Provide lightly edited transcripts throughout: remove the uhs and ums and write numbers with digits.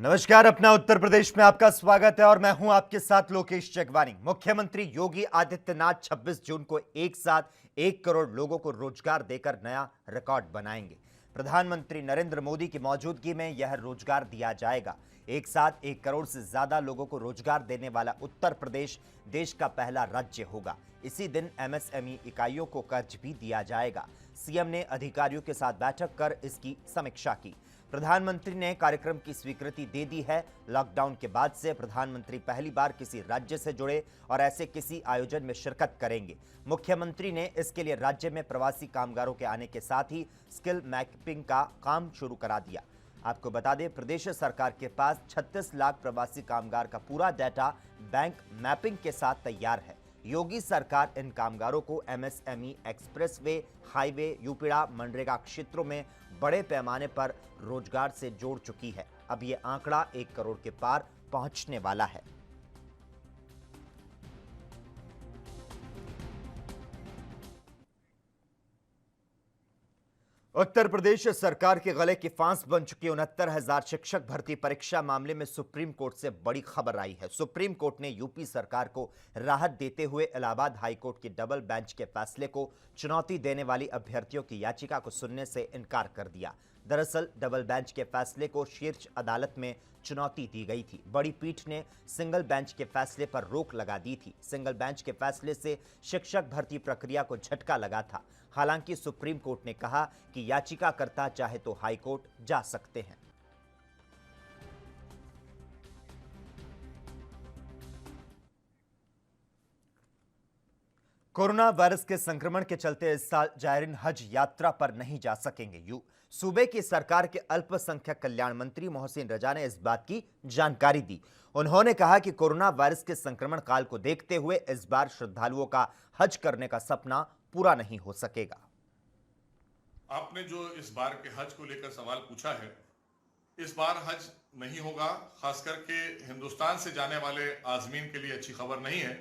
नमस्कार। अपना उत्तर प्रदेश में आपका स्वागत है और मैं हूं आपके साथ लोकेश जगवानी। मुख्यमंत्री योगी आदित्यनाथ 26 जून को एक साथ 1 करोड़ लोगों को रोजगार देकर नया रिकॉर्ड बनाएंगे। प्रधानमंत्री नरेंद्र मोदी की मौजूदगी में यह रोजगार दिया जाएगा। एक साथ 1 करोड़ से ज्यादा लोगों को रोजगार देने वाला उत्तर प्रदेश देश का पहला राज्य होगा। इसी दिन एमएसएमई इकाइयों को कर्ज भी दिया जाएगा। सीएम ने अधिकारियों के साथ बैठक कर इसकी समीक्षा की। प्रधानमंत्री ने कार्यक्रम की स्वीकृति दे दी है। लॉकडाउन के बाद से प्रधानमंत्री पहली बार किसी राज्य से जुड़े और ऐसे किसी आयोजन में शिरकत करेंगे। मुख्यमंत्री ने इसके लिए राज्य में प्रवासी कामगारों के आने के साथ ही स्किल मैपिंग का काम शुरू करा दिया। आपको बता दें, प्रदेश सरकार के पास 36 लाख प्रवासी कामगार का पूरा डाटा बैंक मैपिंग के साथ तैयार है। योगी सरकार इन कामगारों को एमएसएमई, एक्सप्रेसवे, हाईवे, यूपीड़ा, मनरेगा क्षेत्रों में बड़े पैमाने पर रोजगार से जोड़ चुकी है। अब यह आंकड़ा 1 करोड़ के पार पहुंचने वाला है। उत्तर प्रदेश सरकार के गले की फांस बन चुकी 69,000 शिक्षक भर्ती परीक्षा मामले में सुप्रीम कोर्ट से बड़ी खबर आई है। सुप्रीम कोर्ट ने यूपी सरकार को राहत देते हुए इलाहाबाद हाईकोर्ट के डबल बेंच के फैसले को चुनौती देने वाली अभ्यर्थियों की याचिका को सुनने से इनकार कर दिया। दरअसल डबल बेंच के फैसले को शीर्ष अदालत में चुनौती दी गई थी। बड़ी पीठ ने सिंगल बेंच के फैसले पर रोक लगा दी थी। सिंगल बेंच के फैसले से शिक्षक भर्ती प्रक्रिया को झटका लगा था। हालांकि सुप्रीम कोर्ट ने कहा कि याचिकाकर्ता चाहे तो हाई कोर्ट जा सकते हैं। कोरोना वायरस के संक्रमण के चलते इस साल जायरीन हज यात्रा पर नहीं जा सकेंगे। सूबे की सरकार के अल्पसंख्यक कल्याण मंत्री मोहसिन रजा ने इस बात की जानकारी दी। उन्होंने कहा कि कोरोना वायरस के संक्रमण काल को देखते हुए इस बार श्रद्धालुओं का हज करने का सपना पूरा नहीं हो सकेगा। आपने जो इस बार के हज को लेकर सवाल पूछा है, इस बार हज नहीं होगा। खास करके हिंदुस्तान से जाने वाले आजमीन के लिए अच्छी खबर नहीं है,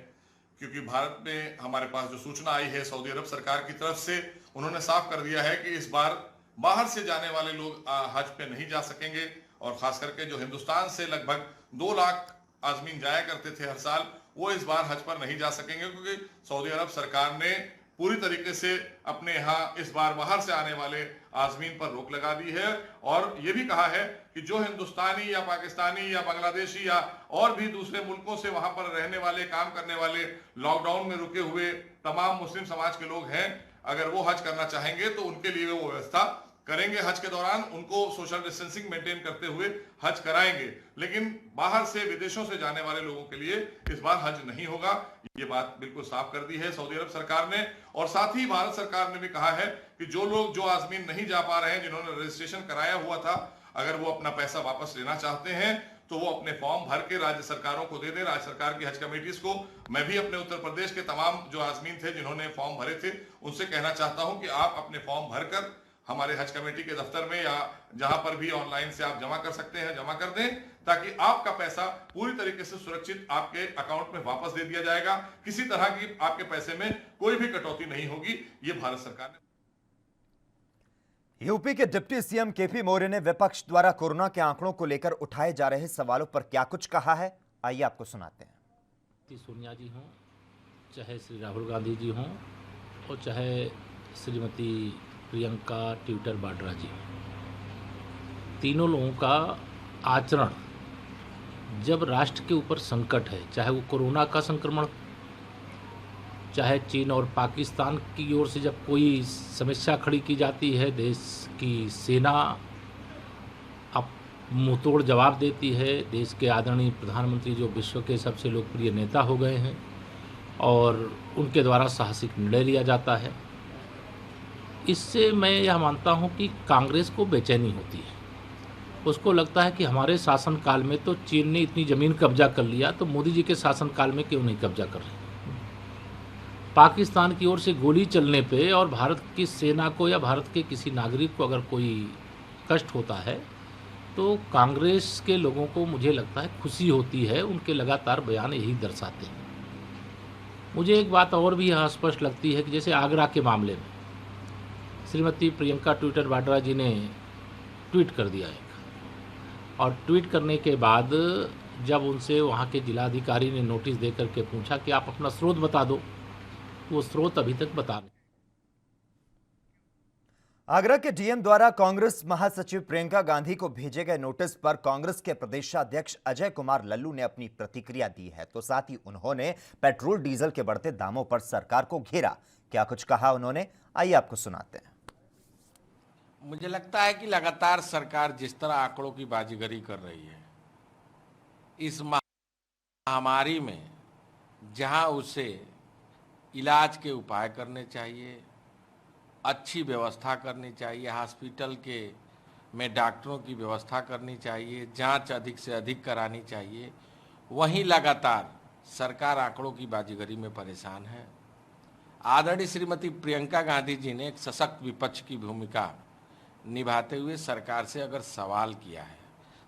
क्योंकि भारत में हमारे पास जो सूचना आई है सऊदी अरब सरकार की तरफ से, उन्होंने साफ कर दिया है कि इस बार बाहर से जाने वाले लोग हज पे नहीं जा सकेंगे। और खास करके जो हिंदुस्तान से लगभग 2 लाख आजमीन जाया करते थे हर साल, वो इस बार हज पर नहीं जा सकेंगे, क्योंकि सऊदी अरब सरकार ने पूरी तरीके से अपने यहाँ इस बार बाहर से आने वाले आजमीन पर रोक लगा दी है। और ये भी कहा है कि जो हिंदुस्तानी या पाकिस्तानी या बांग्लादेशी या और भी दूसरे मुल्कों से वहां पर रहने वाले, काम करने वाले, लॉकडाउन में रुके हुए तमाम मुस्लिम समाज के लोग हैं, अगर वो हज करना चाहेंगे तो उनके लिए वो व्यवस्था करेंगे। हज के दौरान उनको सोशल डिस्टेंसिंग मेंटेन करते हुए हज कराएंगे। लेकिन बाहर से, विदेशों से जाने वाले लोगों के लिए इस बार हज नहीं होगा। ये बात बिल्कुल साफ कर दी है सऊदी अरब सरकार ने। और साथ ही भारत सरकार ने भी कहा है कि जो लोग, जो आजमीन नहीं जा पा रहे हैं, जिन्होंने रजिस्ट्रेशन कराया हुआ था, अगर वो अपना पैसा वापस लेना चाहते हैं तो वो अपने फॉर्म भर के राज्य सरकारों को दे दें, राज्य सरकार की हज कमेटीज को। मैं भी अपने उत्तर प्रदेश के तमाम जो आजमीन थे जिन्होंने फॉर्म भरे थे, उनसे कहना चाहता हूं कि आप अपने फॉर्म भरकर हमारे हज कमेटी के दफ्तर में या जहां पर भी ऑनलाइन से आप जमा कर सकते हैं, जमा कर दें, ताकि आपका पैसा पूरी तरीके से सुरक्षित आपके अकाउंट में वापस दे दिया जाएगा। किसी तरह की आपके पैसे में कोई भी कटौती नहीं होगी। ये भारत सरकार ने। यूपी के डिप्टी सीएम केपी मौर्य ने विपक्ष द्वारा कोरोना के आंकड़ों को लेकर उठाए जा रहे सवालों पर क्या कुछ कहा है, आइए आपको सुनाते हैं। सोनिया जी हों, चाहे श्री राहुल गांधी जी हों और चाहे श्रीमती प्रियंका ट्विटर वाड्रा जी, तीनों लोगों का आचरण, जब राष्ट्र के ऊपर संकट है, चाहे वो कोरोना का संक्रमण, चाहे चीन और पाकिस्तान की ओर से जब कोई समस्या खड़ी की जाती है, देश की सेना अब मुंहतोड़ जवाब देती है। देश के आदरणीय प्रधानमंत्री जो विश्व के सबसे लोकप्रिय नेता हो गए हैं और उनके द्वारा साहसिक निर्णय लिया जाता है। इससे मैं यह मानता हूं कि कांग्रेस को बेचैनी होती है। उसको लगता है कि हमारे शासनकाल में तो चीन ने इतनी ज़मीन कब्जा कर लिया, तो मोदी जी के शासनकाल में क्यों नहीं कब्जा कर रहे। पाकिस्तान की ओर से गोली चलने पे और भारत की सेना को या भारत के किसी नागरिक को अगर कोई कष्ट होता है तो कांग्रेस के लोगों को, मुझे लगता है, खुशी होती है। उनके लगातार बयान यही दर्शाते हैं। मुझे एक बात और भी यहाँ स्पष्ट लगती है कि जैसे आगरा के मामले में श्रीमती प्रियंका ट्विटर वाड्रा जी ने ट्वीट कर दिया एक, और ट्वीट करने के बाद जब उनसे वहाँ के जिलाधिकारी ने नोटिस दे करके पूछा कि आप अपना स्रोत बता दो, वो स्रोत अभी तक बता नहीं। आगरा के डीएम द्वारा कांग्रेस महासचिव प्रियंका गांधी को भेजे गए नोटिस पर कांग्रेस के प्रदेशाध्यक्ष अजय कुमार लल्लू ने अपनी प्रतिक्रिया दी है, तो साथ ही उन्होंने पेट्रोल डीजल के बढ़ते दामों पर सरकार को घेरा। क्या कुछ कहा उन्होंने, आइए आपको सुनाते हैं। मुझे लगता है कि लगातार सरकार जिस तरह आंकड़ों की बाजीगरी कर रही है, इस महामारी में जहां उसे इलाज के उपाय करने चाहिए, अच्छी व्यवस्था करनी चाहिए, हॉस्पिटल में डॉक्टरों की व्यवस्था करनी चाहिए, जांच अधिक से अधिक करानी चाहिए, वहीं लगातार सरकार आंकड़ों की बाजीगरी में परेशान है। आदरणीय श्रीमती प्रियंका गांधी जी ने एक सशक्त विपक्ष की भूमिका निभाते हुए सरकार से अगर सवाल किया है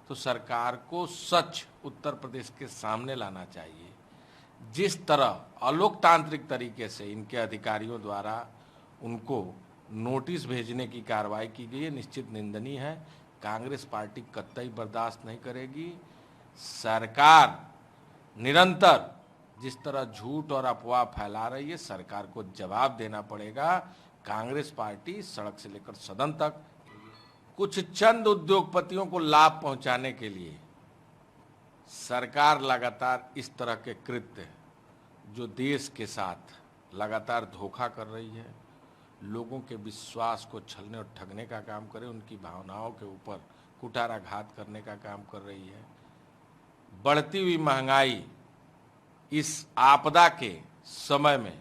तो सरकार को सच उत्तर प्रदेश के सामने लाना चाहिए। जिस तरह अलोकतांत्रिक तरीके से इनके अधिकारियों द्वारा उनको नोटिस भेजने की कार्रवाई की गई है, निश्चित निंदनीय है। कांग्रेस पार्टी कतई बर्दाश्त नहीं करेगी। सरकार निरंतर जिस तरह झूठ और अफवाह फैला रही है, सरकार को जवाब देना पड़ेगा। कांग्रेस पार्टी सड़क से लेकर सदन तक कुछ चंद उद्योगपतियों को लाभ पहुंचाने के लिए सरकार लगातार इस तरह के कृत्य जो देश के साथ लगातार धोखा कर रही है, लोगों के विश्वास को छलने और ठगने का काम करे, उनकी भावनाओं के ऊपर कुठाराघात करने का काम कर रही है। बढ़ती हुई महंगाई इस आपदा के समय में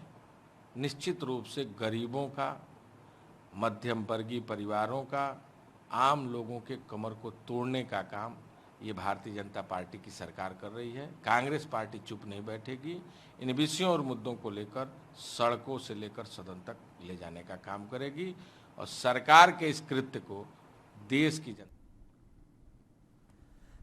निश्चित रूप से गरीबों का, मध्यम वर्गीय परिवारों का, आम लोगों के कमर को तोड़ने का काम ये भारतीय जनता पार्टी की सरकार कर रही है। कांग्रेस पार्टी चुप नहीं बैठेगी। इन विषयों और मुद्दों को लेकर सड़कों से लेकर सदन तक ले जाने का काम करेगी और सरकार के इस कृत्य को देश की जनता।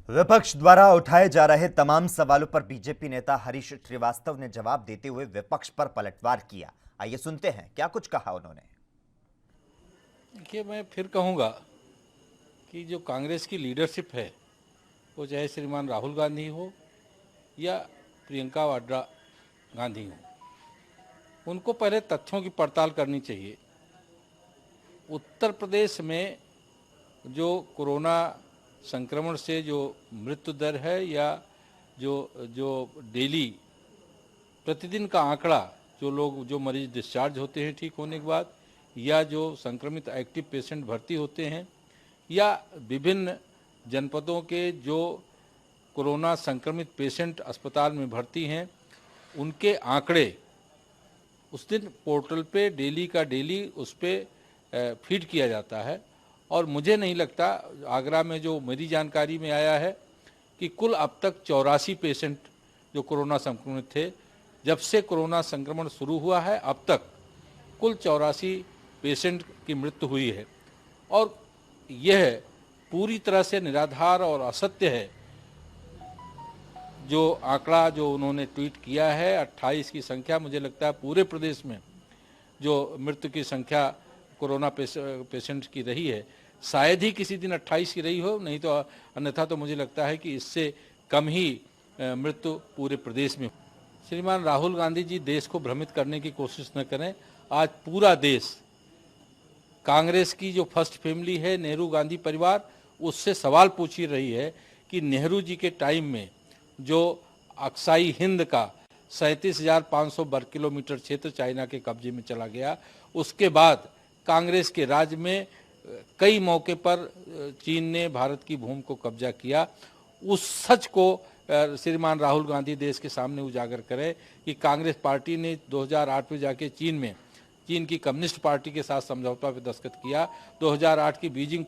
विपक्ष द्वारा उठाए जा रहे तमाम सवालों पर बीजेपी नेता हरीश श्रीवास्तव ने जवाब देते हुए विपक्ष पर पलटवार किया। आइए सुनते हैं क्या कुछ कहा उन्होंने। देखिए, मैं फिर कहूँगा कि जो कांग्रेस की लीडरशिप है, वो चाहे श्रीमान राहुल गांधी हो या प्रियंका वाड्रा गांधी हो, उनको पहले तथ्यों की पड़ताल करनी चाहिए। उत्तर प्रदेश में जो कोरोना संक्रमण से जो मृत्यु दर है या जो डेली प्रतिदिन का आंकड़ा, जो मरीज डिस्चार्ज होते हैं ठीक होने के बाद, या जो संक्रमित एक्टिव पेशेंट भर्ती होते हैं, या विभिन्न जनपदों के जो कोरोना संक्रमित पेशेंट अस्पताल में भर्ती हैं, उनके आंकड़े उस दिन पोर्टल पे डेली का डेली उस पर फीड किया जाता है। और मुझे नहीं लगता, आगरा में जो मेरी जानकारी में आया है कि कुल अब तक 84 पेशेंट जो कोरोना संक्रमित थे, जब से कोरोना संक्रमण शुरू हुआ है अब तक कुल 84 पेशेंट की मृत्यु हुई है। और यह पूरी तरह से निराधार और असत्य है। जो आंकड़ा जो उन्होंने ट्वीट किया है 28 की संख्या, मुझे लगता है पूरे प्रदेश में जो मृत्यु की संख्या कोरोना पेशेंट की रही है, शायद ही किसी दिन 28 की रही हो, नहीं तो अन्यथा तो मुझे लगता है कि इससे कम ही मृत्यु पूरे प्रदेश में। श्रीमान राहुल गांधी जी देश को भ्रमित करने की कोशिश न करें। आज पूरा देश कांग्रेस की जो फर्स्ट फैमिली है, नेहरू गांधी परिवार, उससे सवाल पूछ ही रही है कि नेहरू जी के टाइम में जो अक्साई हिंद का 37,500 वर्ग किलोमीटर क्षेत्र चाइना के कब्जे में चला गया, उसके बाद कांग्रेस के राज में कई मौके पर चीन ने भारत की भूमि को कब्जा किया। उस सच को श्रीमान राहुल गांधी देश के सामने उजागर करें कि कांग्रेस पार्टी ने 2008 में जाके चीन की कम्युनिस्ट पार्टी के साथ समझौता पर दस्तखत किया। 2008 की बीजिंग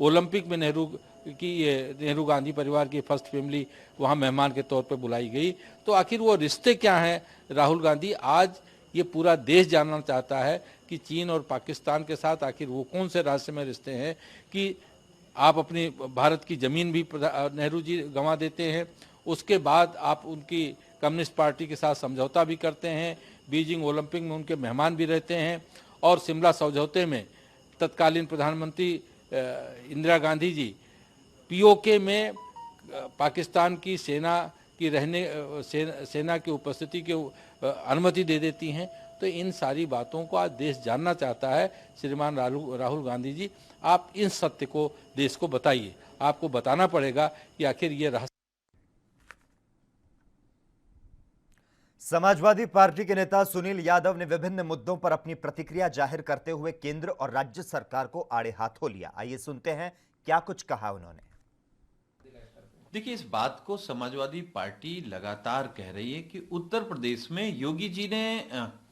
ओलंपिक में नेहरू गांधी परिवार की फर्स्ट फैमिली वहां मेहमान के तौर पर बुलाई गई। तो आखिर वो रिश्ते क्या हैं राहुल गांधी? आज ये पूरा देश जानना चाहता है कि चीन और पाकिस्तान के साथ आखिर वो कौन से रहस्यमय रिश्ते हैं कि आप अपनी भारत की ज़मीन भी नेहरू जी गंवा देते हैं, उसके बाद आप उनकी कम्युनिस्ट पार्टी के साथ समझौता भी करते हैं, बीजिंग ओलंपिक में उनके मेहमान भी रहते हैं, और शिमला समझौते में तत्कालीन प्रधानमंत्री इंदिरा गांधी जी पीओके में पाकिस्तान की सेना की सेना की उपस्थिति की अनुमति दे देती हैं। तो इन सारी बातों को आज देश जानना चाहता है। श्रीमान राहुल गांधी जी, आप इन सत्य को देश को बताइए। आपको बताना पड़ेगा कि आखिर ये रहस्य। समाजवादी पार्टी के नेता सुनील यादव ने विभिन्न मुद्दों पर अपनी प्रतिक्रिया जाहिर करते हुए केंद्र और राज्य सरकार को आड़े हाथों लिया। आइए सुनते हैं क्या कुछ कहा उन्होंने। देखिए, इस बात को समाजवादी पार्टी लगातार कह रही है कि उत्तर प्रदेश में योगी जी ने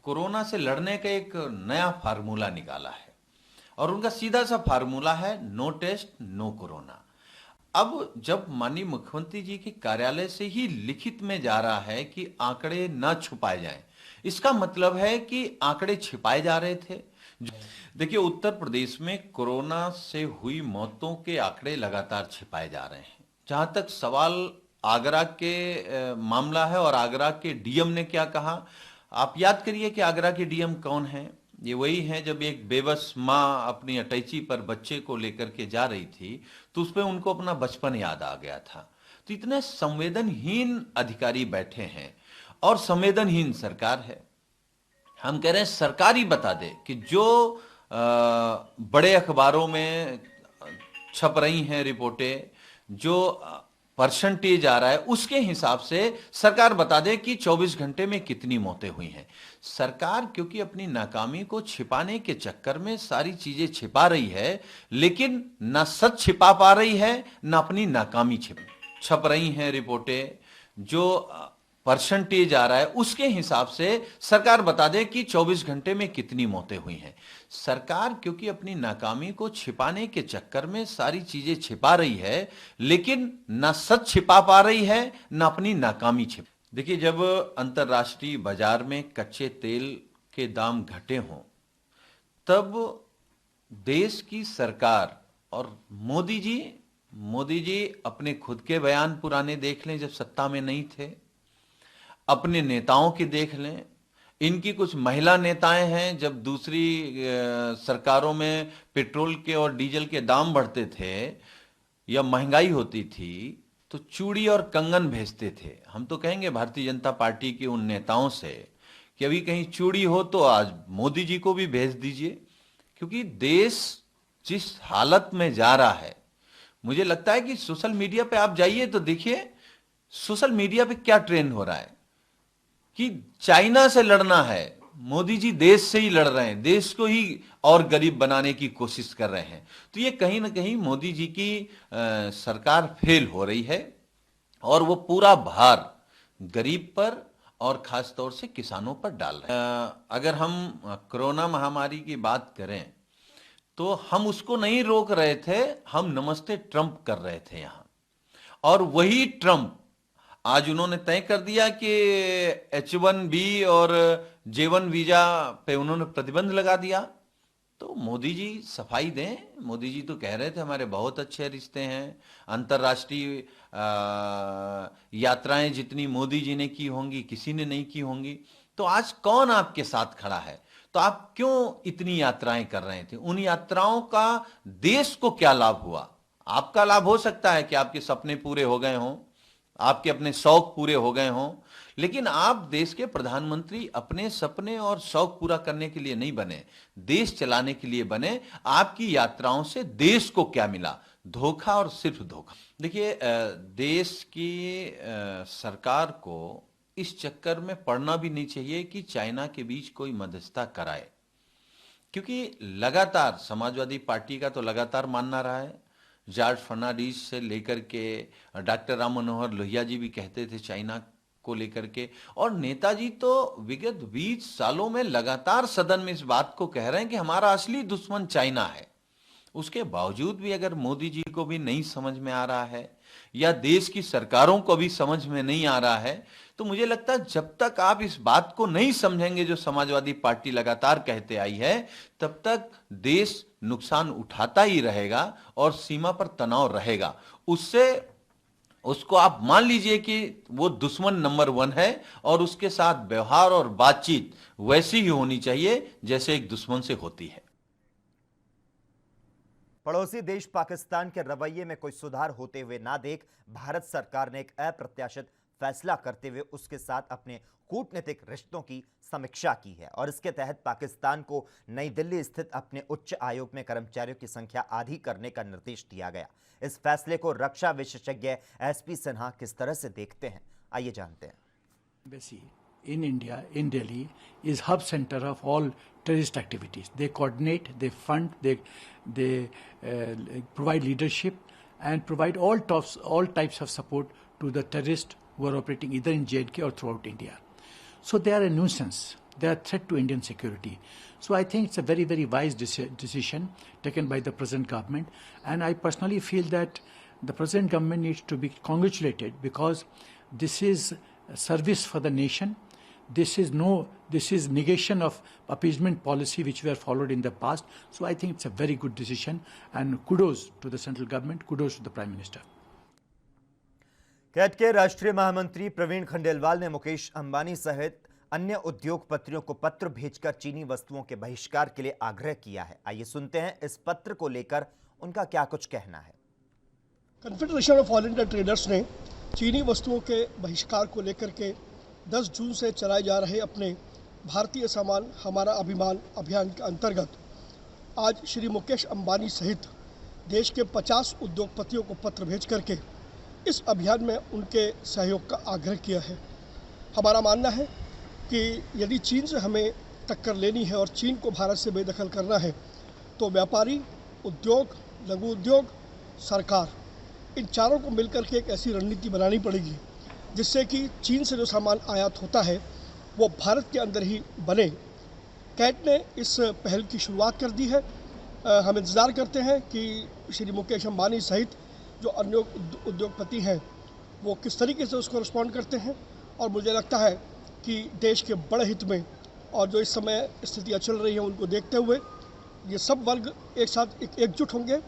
कोरोना से लड़ने का एक नया फार्मूला निकाला है और उनका सीधा सा फार्मूला है नो टेस्ट नो कोरोना। अब जब माननीय मुख्यमंत्री जी के कार्यालय से ही लिखित में जा रहा है कि आंकड़े न छुपाए जाएं, इसका मतलब है कि आंकड़े छिपाए जा रहे थे। देखिए, उत्तर प्रदेश में कोरोना से हुई मौतों के आंकड़े लगातार छिपाए जा रहे हैं। जहां तक सवाल आगरा के मामला है और आगरा के डीएम ने क्या कहा, आप याद करिए कि आगरा के डीएम कौन है। ये वही है जब एक बेबस माँ अपनी अटैची पर बच्चे को लेकर के जा रही थी तो उस पर उनको अपना बचपन याद आ गया था। तो इतने संवेदनहीन अधिकारी बैठे हैं और संवेदनहीन सरकार है। हम कह रहे हैं सरकार ही बता दे कि जो बड़े अखबारों में छप रही हैं रिपोर्टें, जो परसेंटेज आ रहा है, उसके हिसाब से सरकार बता दे कि 24 घंटे में कितनी मौतें हुई हैं। सरकार क्योंकि अपनी नाकामी को छिपाने के चक्कर में सारी चीजें छिपा रही है, लेकिन ना सच छिपा पा रही है ना अपनी नाकामी छप रही हैं रिपोर्टें, जो परसेंटेज आ रहा है उसके हिसाब से सरकार बता दे कि 24 घंटे में कितनी मौतें हुई हैं। सरकार क्योंकि अपनी नाकामी को छिपाने के चक्कर में सारी चीजें छिपा रही है, लेकिन ना सच छिपा पा रही है ना अपनी नाकामी देखिए, जब अंतर्राष्ट्रीय बाजार में कच्चे तेल के दाम घटे हों, तब देश की सरकार और मोदी जी अपने खुद के बयान पुराने देख लें, जब सत्ता में नहीं थे, अपने नेताओं की देख लें। इनकी कुछ महिला नेताएं हैं, जब दूसरी सरकारों में पेट्रोल के और डीजल के दाम बढ़ते थे या महंगाई होती थी तो चूड़ी और कंगन भेजते थे। हम तो कहेंगे भारतीय जनता पार्टी के उन नेताओं से कि अभी कहीं चूड़ी हो तो आज मोदी जी को भी भेज दीजिए, क्योंकि देश जिस हालत में जा रहा है, मुझे लगता है कि सोशल मीडिया पे आप जाइए तो देखिए सोशल मीडिया पे क्या ट्रेंड हो रहा है कि चाइना से लड़ना है, मोदी जी देश से ही लड़ रहे हैं, देश को ही और गरीब बनाने की कोशिश कर रहे हैं। तो ये कहीं ना कहीं मोदी जी की सरकार फेल हो रही है और वो पूरा भार गरीब पर और खास तौर से किसानों पर डाल रहे हैं। अगर हम कोरोना महामारी की बात करें तो हम उसको नहीं रोक रहे थे, हम नमस्ते ट्रंप कर रहे थे यहां, और वही ट्रंप आज उन्होंने तय कर दिया कि H1B और J1 वीजा पे उन्होंने प्रतिबंध लगा दिया। तो मोदी जी सफाई दें। मोदी जी तो कह रहे थे हमारे बहुत अच्छे रिश्ते हैं, अंतर्राष्ट्रीय यात्राएं जितनी मोदी जी ने की होंगी किसी ने नहीं की होंगी। तो आज कौन आपके साथ खड़ा है, तो आप क्यों इतनी यात्राएं कर रहे थे? उन यात्राओं का देश को क्या लाभ हुआ? आपका लाभ हो सकता है कि आपके सपने पूरे हो गए हों, आपके अपने शौक पूरे हो गए हों, लेकिन आप देश के प्रधानमंत्री अपने सपने और शौक पूरा करने के लिए नहीं बने, देश चलाने के लिए बने। आपकी यात्राओं से देश को क्या मिला? धोखा और सिर्फ धोखा। देखिए, देश की सरकार को इस चक्कर में पड़ना भी नहीं चाहिए कि चाइना के बीच कोई मध्यस्थता कराए, क्योंकि लगातार समाजवादी पार्टी का तो लगातार मानना रहा है, जॉर्ज फर्नांडिस से लेकर के डॉक्टर राम मनोहर लोहिया जी भी कहते थे चाइना को लेकर के, और नेताजी तो विगत 20 सालों में लगातार सदन में इस बात को कह रहे हैं कि हमारा असली दुश्मन चाइना है। उसके बावजूद भी अगर मोदी जी को भी नहीं समझ में आ रहा है या देश की सरकारों को भी समझ में नहीं आ रहा है, तो मुझे लगता है जब तक आप इस बात को नहीं समझेंगे जो समाजवादी पार्टी लगातार कहते आई है, तब तक देश नुकसान उठाता ही रहेगा और सीमा पर तनाव रहेगा। उसको आप मान लीजिए कि वो दुश्मन नंबर 1 है और उसके साथ व्यवहार और बातचीत वैसी ही होनी चाहिए जैसे एक दुश्मन से होती है। पड़ोसी देश पाकिस्तान के रवैये में कोई सुधार होते हुए ना देख भारत सरकार ने एक अप्रत्याशित फैसला करते हुए उसके साथ अपने कूटनीतिक रिश्तों की समीक्षा की है और इसके तहत पाकिस्तान को नई दिल्ली स्थित अपने उच्च आयोग में कर्मचारियों की संख्या आधी करने का निर्देश दिया गया। इस फैसले को रक्षा विशेषज्ञ एसपी सिन्हा किस तरह से देखते हैं, आइए जानते हैं। Embassy in India, in Delhi, is hub center of all terrorist activities. They coordinate, they fund, they provide leadership and provide all types of support to the terrorists who are operating either in JNK or throughout India. So they are a nuisance. They are a threat to Indian security. So I think it's a very, very wise decision taken by the present government. And I personally feel that the present government needs to be congratulated because this is a service for the nation. This is negation of appeasement policy which were followed in the past. So I think it's a very good decision and kudos to the central government, kudos to the Prime Minister. CAIT के राष्ट्रीय महामंत्री प्रवीण खंडेलवाल ने मुकेश अंबानी सहित अन्य उद्योगपतियों को पत्र भेजकर चीनी वस्तुओं के बहिष्कार के लिए आग्रह किया है। आइए सुनते हैं इस पत्र को लेकर उनका क्या कुछ कहना है। Confederation of all India traders ने चीनी वस्तुओं के बहिष्कार को लेकर के 10 जून से चलाए जा रहे अपने भारतीय सामान हमारा अभिमान अभियान के अंतर्गत आज श्री मुकेश अंबानी सहित देश के 50 उद्योगपतियों को पत्र भेज करके इस अभियान में उनके सहयोग का आग्रह किया है। हमारा मानना है कि यदि चीन से हमें टक्कर लेनी है और चीन को भारत से बेदखल करना है तो व्यापारी, उद्योग, लघु उद्योग, सरकार, इन चारों को मिलकर के एक ऐसी रणनीति बनानी पड़ेगी जिससे कि चीन से जो सामान आयात होता है वो भारत के अंदर ही बने। कैट ने इस पहल की शुरुआत कर दी है। हम इंतज़ार करते हैं कि श्री मुकेश अंबानी सहित जो अन्य उद्योगपति हैं वो किस तरीके से उसको रिस्पॉन्ड करते हैं और मुझे लगता है कि देश के बड़े हित में और जो इस समय स्थितियाँ चल रही हैं उनको देखते हुए ये सब वर्ग एक साथ एकजुट होंगे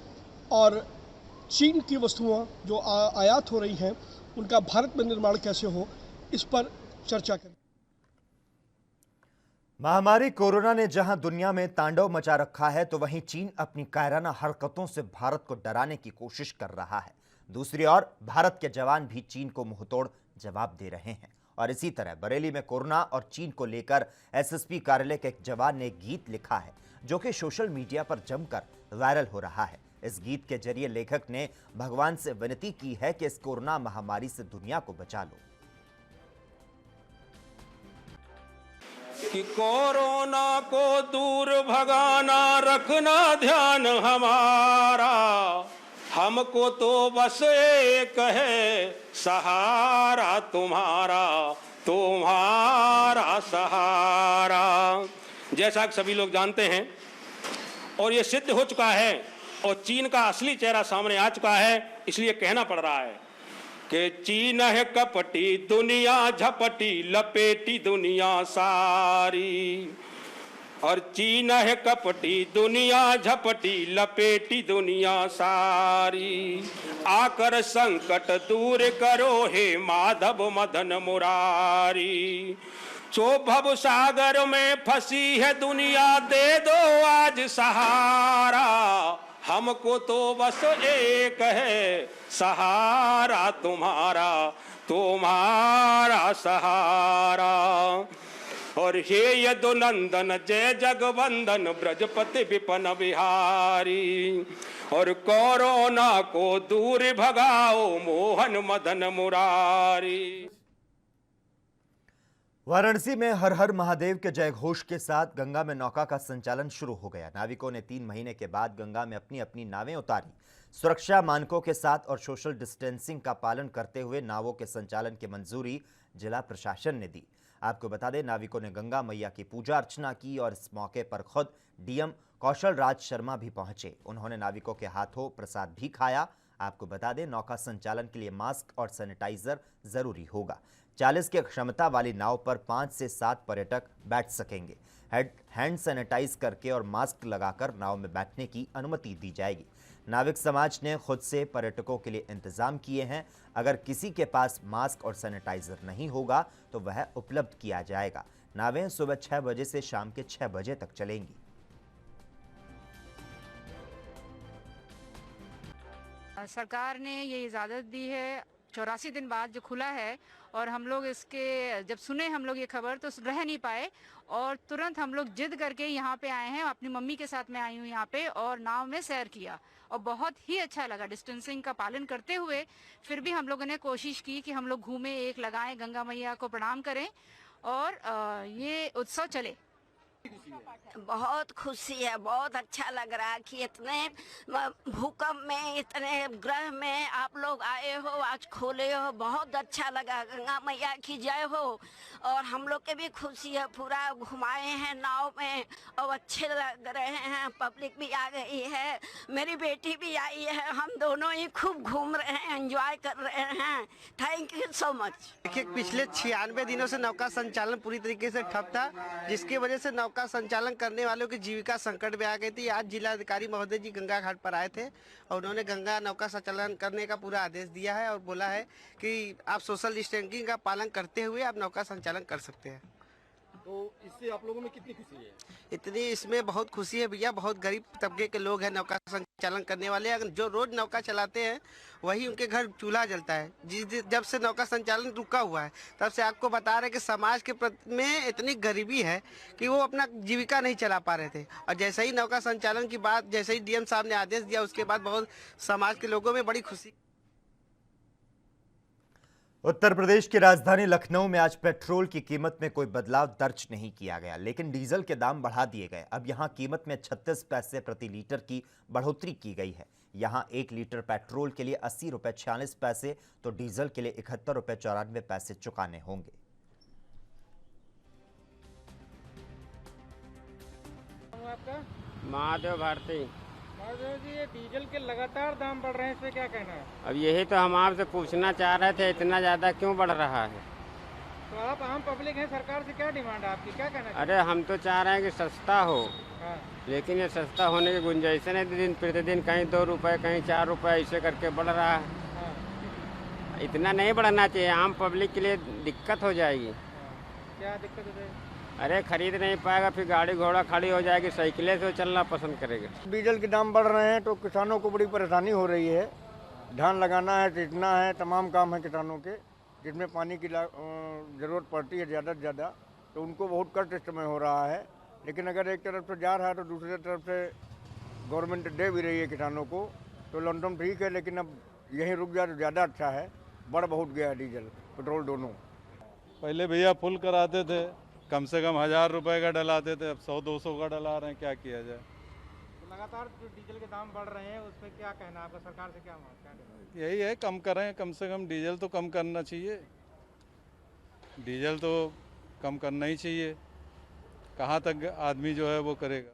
और चीन की वस्तुओं जो आयात हो रही हैं उनका भारत में निर्माण कैसे हो इस पर चर्चा करें। महामारी कोरोना ने जहां दुनिया में तांडव मचा रखा है तो वहीं चीन अपनी कायराना हरकतों से भारत को डराने की कोशिश कर रहा है। दूसरी ओर भारत के जवान भी चीन को मुंहतोड़ जवाब दे रहे हैं और इसी तरह बरेली में कोरोना और चीन को लेकर एसएसपी कार्यालय के एक जवान ने एक गीत लिखा है जो कि सोशल मीडिया पर जमकर वायरल हो रहा है। इस गीत के जरिए लेखक ने भगवान से विनती की है कि इस कोरोना महामारी से दुनिया को बचा लो। कि कोरोना को दूर भगाना, रखना ध्यान हमारा, हमको तो बस एक है सहारा तुम्हारा, तुम्हारा सहारा। जैसा कि सभी लोग जानते हैं और ये सिद्ध हो चुका है और चीन का असली चेहरा सामने आ चुका है, इसलिए कहना पड़ रहा है कि चीन है कपटी, दुनिया झपटी, लपेटी दुनिया सारी। और चीन है कपटी, दुनिया झपटी, लपेटी दुनिया सारी। आकर संकट दूर करो हे माधव मदन मुरारी। जो भव सागर में फंसी है दुनिया, दे दो आज सहारा, हमको तो बस एक है सहारा तुम्हारा, तुम्हारा सहारा। और हे यदुनंदन जय जगवंदन ब्रजपति विपन बिहारी। और कोरोना को दूर भगाओ मोहन मदन मुरारी। वाराणसी में हर हर महादेव के जय घोष के साथ गंगा में नौका का संचालन शुरू हो गया। नाविकों ने 3 महीने के बाद गंगा में अपनी अपनी नावें उतारी। सुरक्षा मानकों के साथ और सोशल डिस्टेंसिंग का पालन करते हुए नावों के संचालन की मंजूरी जिला प्रशासन ने दी। आपको बता दें, नाविकों ने गंगा मैया की पूजा अर्चना की और इस मौके पर खुद डीएम कौशल राज शर्मा भी पहुंचे। उन्होंने नाविकों के हाथों प्रसाद भी खाया। आपको बता दें, नौका संचालन के लिए मास्क और सैनिटाइजर जरूरी होगा। 40 की क्षमता वाली नाव पर 5 से 7 पर्यटक बैठ सकेंगे। हैंड सैनिटाइज करके और मास्क लगाकर नाव में बैठने की अनुमति दी जाएगी। नाविक समाज ने खुद से पर्यटकों के लिए इंतजाम किए हैं। अगर किसी के पास मास्क और सैनिटाइजर नहीं होगा तो वह उपलब्ध किया जाएगा। नावें सुबह 6 बजे से शाम के 6 बजे तक चलेंगी। सरकार ने ये इजाज़त दी है 84 दिन बाद जो खुला है, और हम लोग इसके जब सुने हम लोग ये खबर तो रह नहीं पाए और तुरंत हम लोग जिद करके यहाँ पे आए हैं। अपनी मम्मी के साथ मैं आई हूँ यहाँ पे और नाव में सैर किया और बहुत ही अच्छा लगा। डिस्टेंसिंग का पालन करते हुए फिर भी हम लोगों ने कोशिश की कि हम लोग घूमे, एक लगाएं, गंगा मैया को प्रणाम करें और ये उत्सव चले। बहुत खुशी है, बहुत अच्छा लग रहा है कि इतने भूकंप में, इतने ग्रह में आप लोग आए हो, आज खोले हो, बहुत अच्छा लगा। गंगा मैया की जय हो। और हम लोग के भी खुशी है, पूरा घुमाए हैं नाव में और अच्छे लग रहे हैं। पब्लिक भी आ गई है, मेरी बेटी भी आई है, हम दोनों ही खूब घूम रहे हैं, एंजॉय कर रहे हैं। Thank you so much. देखिए, पिछले 96 दिनों से नौका संचालन पूरी तरीके से ठप था, जिसकी वजह से नौका संचालन करने वालों की जीविका संकट में आ गई थी। आज जिलाधिकारी महोदय जी गंगा घाट पर आए थे और उन्होंने गंगा नौका संचालन करने का पूरा आदेश दिया है और बोला है कि आप सोशल डिस्टेंसिंग का पालन करते हुए आप नौका संचालन कर सकते हैं। तो इससे आप लोगों में कितनी खुशी है? इतनी इसमें बहुत खुशी है भैया। बहुत गरीब तबके के लोग हैं नौका संचालन करने वाले। अगर जो रोज नौका चलाते हैं वही उनके घर चूल्हा जलता है। जब से नौका संचालन रुका हुआ है तब से आपको बता रहे हैं कि समाज के में इतनी गरीबी है कि वो अपना जीविका नहीं चला पा रहे थे। और जैसे ही नौका संचालन की बात, जैसे ही डीएम साहब ने आदेश दिया, उसके बाद बहुत समाज के लोगों में बड़ी खुशी। उत्तर प्रदेश की राजधानी लखनऊ में आज पेट्रोल की कीमत में कोई बदलाव दर्ज नहीं किया गया, लेकिन डीजल के दाम बढ़ा दिए गए। अब यहां कीमत में 36 पैसे प्रति लीटर की बढ़ोतरी की गई है। यहां 1 लीटर पेट्रोल के लिए 80 रुपये 46 पैसे तो डीजल के लिए 71 रुपये 94 पैसे चुकाने होंगे। आपका महादेव भारती। जी, ये डीजल के लगातार दाम बढ़ रहे हैं, इस पे क्या कहना है? अब यही तो हम आपसे पूछना चाह रहे थे, इतना ज़्यादा क्यों बढ़ रहा है? तो आप आम पब्लिक हैं, सरकार से क्या डिमांड है आपकी, क्या कहना है? अरे हम तो चाह रहे हैं कि सस्ता हो। हाँ। लेकिन ये सस्ता होने की गुंजाइश नहीं, दिन प्रतिदिन कहीं 2 रुपये कहीं 4 रुपये ऐसे करके बढ़ रहा है। हाँ। इतना नहीं बढ़ना चाहिए, आम पब्लिक के लिए दिक्कत हो जाएगी। क्या दिक्कत हो जाएगी? अरे खरीद नहीं पाएगा, फिर गाड़ी घोड़ा खड़ी हो जाएगी, साइकिलें से चलना पसंद करेगा। डीजल के दाम बढ़ रहे हैं तो किसानों को बड़ी परेशानी हो रही है। धान लगाना है, सींचना है, तमाम काम है किसानों के, जिसमें पानी की ज़रूरत पड़ती है ज़्यादा से ज़्यादा, तो उनको बहुत कष्ट इस समय हो रहा है। लेकिन अगर एक तरफ से जा रहा है तो दूसरी तरफ से गवर्नमेंट दे भी रही है किसानों को, तो लमसम ठीक है। लेकिन अब यहीं रुक जाए तो ज़्यादा अच्छा है। बढ़ बहुत गया है डीजल पेट्रोल दोनों। पहले भैया फुल कराते थे, कम से कम 1000 रुपये का डलाते थे, अब 100-200 का डला रहे हैं, क्या किया जाए। लगातार जो डीजल के दाम बढ़ रहे हैं उस पर क्या कहना है आपका, सरकार से क्या मांग? यही है, कम करें, कम से कम डीजल तो कम करना चाहिए। डीजल तो कम करना ही चाहिए, कहाँ तक आदमी जो है वो करेगा।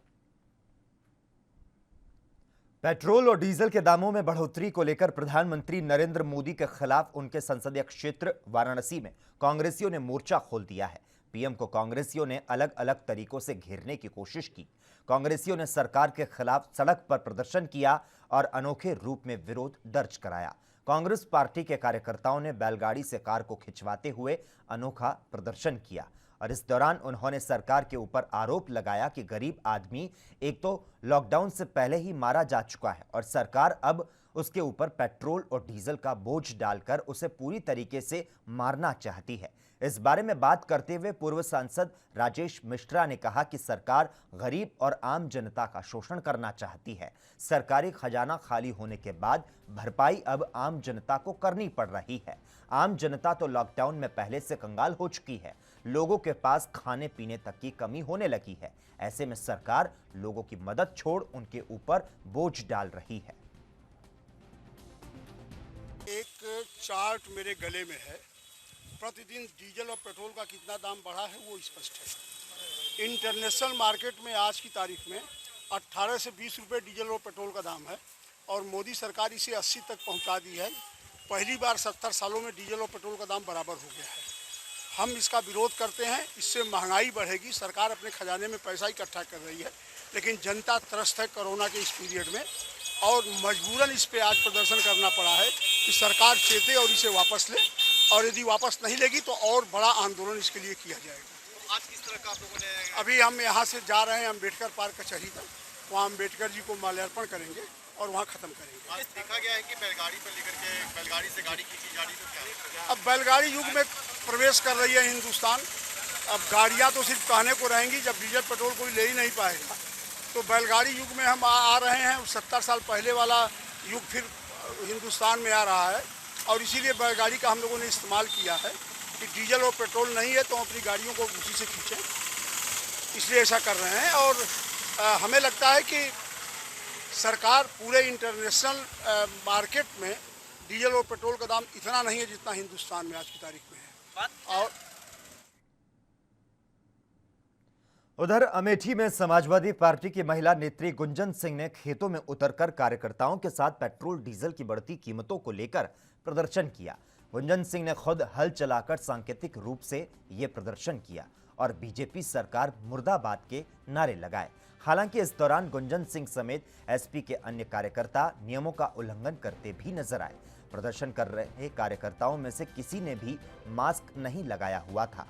पेट्रोल और डीजल के दामों में बढ़ोतरी को लेकर प्रधानमंत्री नरेंद्र मोदी के खिलाफ उनके संसदीय क्षेत्र वाराणसी में कांग्रेसियों ने मोर्चा खोल दिया है। पीएम को कांग्रेसियों ने अलग अलग तरीकों से घेरने की कोशिश की। कांग्रेसियों ने सरकार के खिलाफ सड़क पर प्रदर्शन किया और अनोखे रूप में विरोध दर्ज कराया। कांग्रेस पार्टी के कार्यकर्ताओं ने बैलगाड़ी से कार को खिंचवाते हुए अनोखा प्रदर्शन किया और इस दौरान उन्होंने सरकार के ऊपर आरोप लगाया कि गरीब आदमी एक तो लॉकडाउन से पहले ही मारा जा चुका है और सरकार अब उसके ऊपर पेट्रोल और डीजल का बोझ डालकर उसे पूरी तरीके से मारना चाहती है। इस बारे में बात करते हुए पूर्व सांसद राजेश मिश्रा ने कहा कि सरकार गरीब और आम जनता का शोषण करना चाहती है। सरकारी खजाना खाली होने के बाद भरपाई अब आम जनता को करनी पड़ रही है। आम जनता तो लॉकडाउन में पहले से कंगाल हो चुकी है। लोगों के पास खाने पीने तक की कमी होने लगी है। ऐसे में सरकार लोगों की मदद छोड़ उनके ऊपर बोझ डाल रही है। एक चार्ट मेरे गले में है, प्रतिदिन डीजल और पेट्रोल का कितना दाम बढ़ा है वो स्पष्ट है। इंटरनेशनल मार्केट में आज की तारीख में 18 से 20 रुपये डीजल और पेट्रोल का दाम है और मोदी सरकार इसे 80 तक पहुंचा दी है। पहली बार 70 सालों में डीजल और पेट्रोल का दाम बराबर हो गया है। हम इसका विरोध करते हैं। इससे महंगाई बढ़ेगी। सरकार अपने खजाने में पैसा इकट्ठा कर रही है, लेकिन जनता त्रस्त है कोरोना के इस पीरियड में और मजबूरन इस पे आज प्रदर्शन करना पड़ा है कि सरकार चेते और इसे वापस ले, और यदि वापस नहीं लेगी तो और बड़ा आंदोलन इसके लिए किया जाएगा। आज किस तरह का आप लोगों ने? अभी हम यहाँ से जा रहे हैं अम्बेडकर पार्क कचहरी तक, वहाँ अम्बेडकर जी को माल्यार्पण करेंगे और वहाँ ख़त्म करेंगे। आज देखा गया है कि बैलगाड़ी पर लेकर के बैलगाड़ी से गाड़ी खींची जा रही, तो क्या अब बैलगाड़ी युग में प्रवेश कर रही है हिंदुस्तान। अब गाड़ियाँ तो सिर्फ कहने को रहेंगी, जब डीजल पेट्रोल कोई ले ही नहीं पाएगा। तो बैलगाड़ी युग में हम आ रहे हैं। 70 साल पहले वाला युग फिर हिंदुस्तान में आ रहा है और इसीलिए बैलगाड़ी का हम लोगों ने इस्तेमाल किया है कि डीजल और पेट्रोल नहीं है तो हम अपनी गाड़ियों को उसी से खींचें, इसलिए ऐसा कर रहे हैं। और हमें लगता है कि सरकार पूरे इंटरनेशनल मार्केट में डीजल और पेट्रोल का दाम इतना नहीं है जितना हिंदुस्तान में आज की तारीख में है। और उधर अमेठी में समाजवादी पार्टी की महिला नेत्री गुंजन सिंह ने खेतों में उतरकर कार्यकर्ताओं के साथ पेट्रोल डीजल की बढ़ती कीमतों को लेकर प्रदर्शन किया। गुंजन सिंह ने खुद हल चलाकर सांकेतिक रूप से ये प्रदर्शन किया और बीजेपी सरकार मुर्दाबाद के नारे लगाए। हालांकि इस दौरान गुंजन सिंह समेत एसपी के अन्य कार्यकर्ता नियमों का उल्लंघन करते भी नजर आए। प्रदर्शन कर रहे कार्यकर्ताओं में से किसी ने भी मास्क नहीं लगाया हुआ था।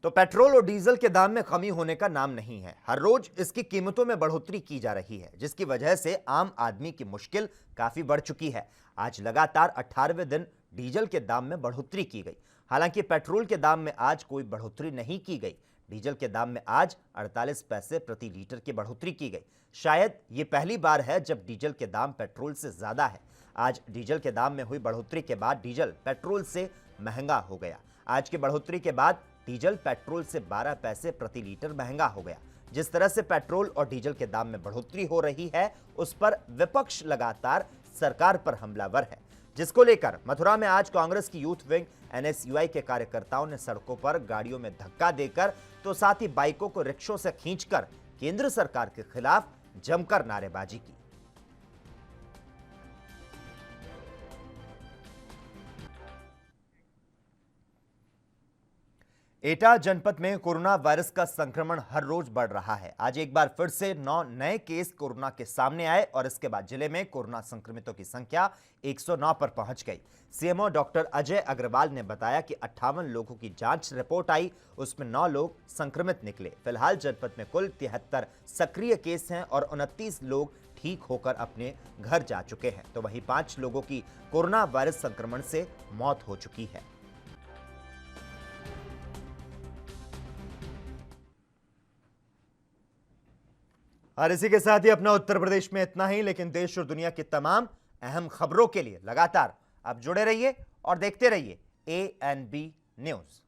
तो पेट्रोल और डीजल के दाम में कमी होने का नाम नहीं है। हर रोज इसकी कीमतों में बढ़ोतरी की जा रही है, जिसकी वजह से आम आदमी की मुश्किल काफी बढ़ चुकी है। आज लगातार 18वें दिन डीजल के दाम में बढ़ोतरी की गई। हालांकि पेट्रोल के दाम में आज कोई बढ़ोतरी नहीं की गई। डीजल के दाम में आज 48 पैसे प्रति लीटर की बढ़ोतरी की गई। शायद ये पहली बार है जब डीजल के दाम पेट्रोल से ज्यादा है। आज डीजल के दाम में हुई बढ़ोतरी के बाद डीजल पेट्रोल से महंगा हो गया। आज की बढ़ोतरी के बाद डीजल पेट्रोल से 12 पैसे प्रति लीटर महंगा हो गया। जिस तरह से पेट्रोल और डीजल के दाम में बढ़ोतरी हो रही है, उस पर विपक्ष लगातार सरकार पर हमलावर है, जिसको लेकर मथुरा में आज कांग्रेस की यूथ विंग एनएसयूआई के कार्यकर्ताओं ने सड़कों पर गाड़ियों में धक्का देकर तो साथ ही बाइकों को रिक्शों से खींचकर केंद्र सरकार के खिलाफ जमकर नारेबाजी की। एटा जनपद में कोरोना वायरस का संक्रमण हर रोज बढ़ रहा है। आज एक बार फिर से 9 नए केस कोरोना के सामने आए और इसके बाद जिले में कोरोना संक्रमितों की संख्या 109 पर पहुंच गई। सीएमओ डॉक्टर अजय अग्रवाल ने बताया कि 58 लोगों की जांच रिपोर्ट आई, उसमें 9 लोग संक्रमित निकले। फिलहाल जनपद में कुल 73 सक्रिय केस हैं और 29 लोग ठीक होकर अपने घर जा चुके हैं, तो वहीं 5 लोगों की कोरोना वायरस संक्रमण से मौत हो चुकी है। और इसी के साथ ही अपना उत्तर प्रदेश में इतना ही, लेकिन देश और दुनिया की तमाम अहम खबरों के लिए लगातार आप जुड़े रहिए और देखते रहिए ANB न्यूज़।